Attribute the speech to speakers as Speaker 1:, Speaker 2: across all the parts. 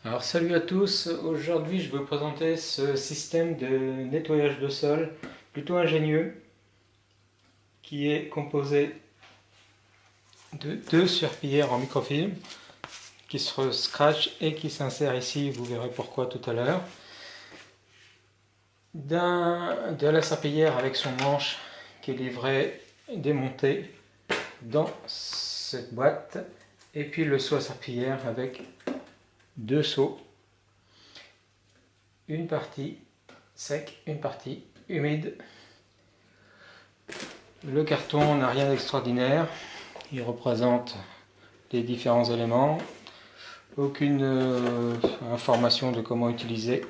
Speaker 1: Alors salut à tous, aujourd'hui je vais vous présenter ce système de nettoyage de sol plutôt ingénieux qui est composé de deux serpillères en microfilm qui se scratch et qui s'insèrent ici, vous verrez pourquoi tout à l'heure. De la serpillière avec son manche qui est livré démonté dans cette boîte, et puis le seau à serpillière avec deux seaux, une partie sec, une partie humide. Le carton n'a rien d'extraordinaire, il représente les différents éléments, aucune information de comment utiliser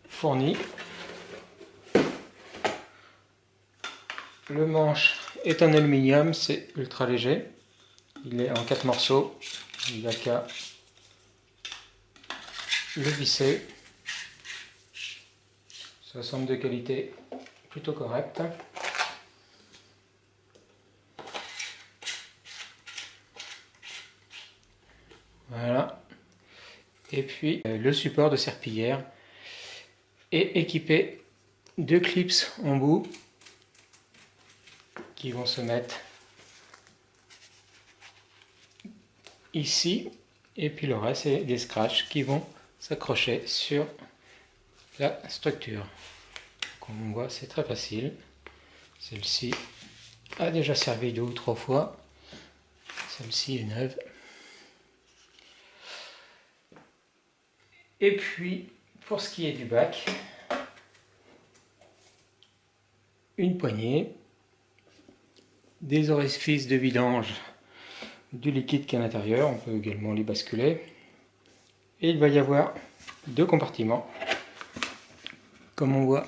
Speaker 1: fournie. Le manche est en aluminium, c'est ultra léger, il est en 4 morceaux, il n'y a qu'à le visser. Ça semble de qualité plutôt correcte. Voilà. Et puis le support de serpillière est équipé de clips en bout qui vont se mettre ici, et puis le reste c'est des scratchs qui vont s'accrocher sur la structure. Comme on voit, c'est très facile. Celle-ci a déjà servi 2 ou 3 fois. Celle-ci est neuve. Et puis, pour ce qui est du bac, une poignée, des orifices de vidange du liquide qui est à l'intérieur, on peut également les basculer. Et il va y avoir 2 compartiments. Comme on voit,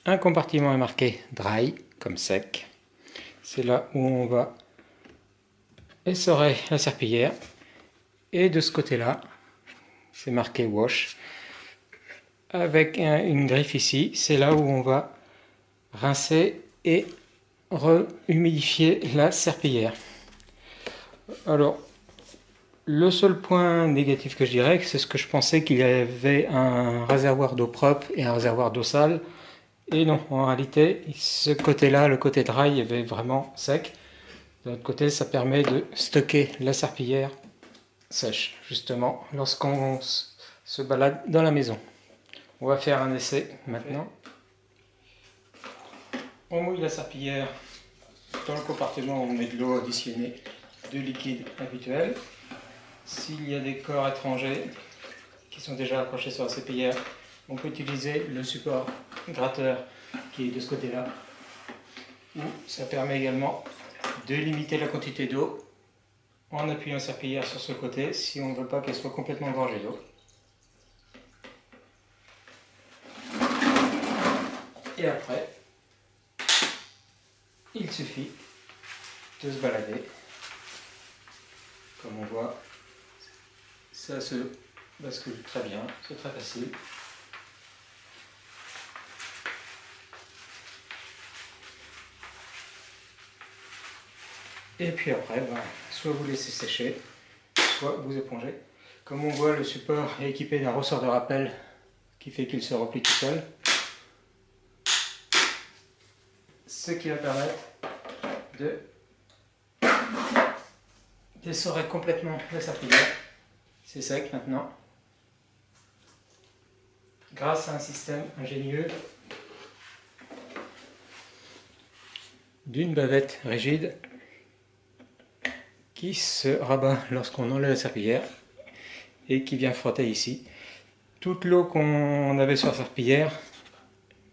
Speaker 1: un compartiment est marqué dry, comme sec. C'est là où on va essorer la serpillière. Et de ce côté-là, c'est marqué wash. Avec une griffe ici, c'est là où on va rincer et rehumidifier la serpillière. Alors, le seul point négatif que je dirais, c'est ce que je pensais qu'il y avait un réservoir d'eau propre et un réservoir d'eau sale. Et non, en réalité, ce côté-là, le côté dry, est vraiment sec. De l'autre côté, ça permet de stocker la serpillière sèche, justement, lorsqu'on se balade dans la maison. On va faire un essai maintenant. On mouille la serpillière dans le compartiment où on met de l'eau additionnée, de liquide habituel. S'il y a des corps étrangers qui sont déjà accrochés sur la serpillière, on peut utiliser le support gratteur qui est de ce côté-là. Ça permet également de limiter la quantité d'eau en appuyant la serpillière sur ce côté si on ne veut pas qu'elle soit complètement gorgée d'eau. Et après, il suffit de se balader. Comme on voit, ça se bascule très bien, c'est très facile. Et puis après, soit vous laissez sécher, soit vous épongez. Comme on voit, le support est équipé d'un ressort de rappel qui fait qu'il se replie tout seul. Ce qui va permettre de d'essorer complètement la serpillière. C'est sec maintenant. Grâce à un système ingénieux d'une bavette rigide qui se rabat lorsqu'on enlève la serpillière et qui vient frotter ici. Toute l'eau qu'on avait sur la serpillière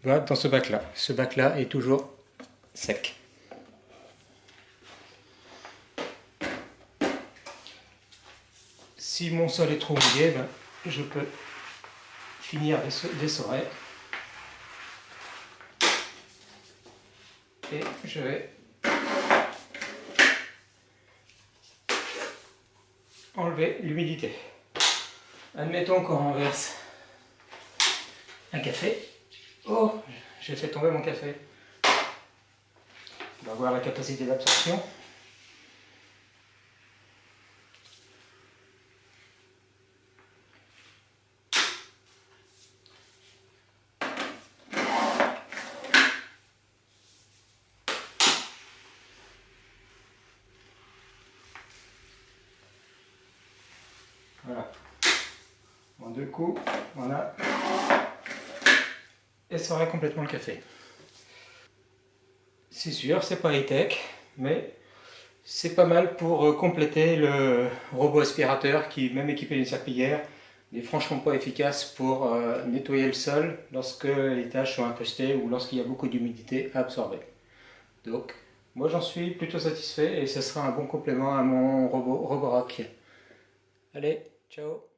Speaker 1: va dans ce bac-là. Ce bac-là est toujours sec. Si mon sol est trop mouillé, je peux finir d'essorer. Et je vais enlever l'humidité. Admettons qu'on renverse un café. Oh, j'ai fait tomber mon café. On va voir la capacité d'absorption. Voilà. En 2 coups, voilà. Et ça aurait complètement le café. C'est sûr, c'est pas high-tech, mais c'est pas mal pour compléter le robot aspirateur qui, même équipé d'une serpillière, n'est franchement pas efficace pour nettoyer le sol lorsque les taches sont incrustées ou lorsqu'il y a beaucoup d'humidité à absorber. Donc, moi j'en suis plutôt satisfait et ce sera un bon complément à mon robot Roborock. Allez, ciao!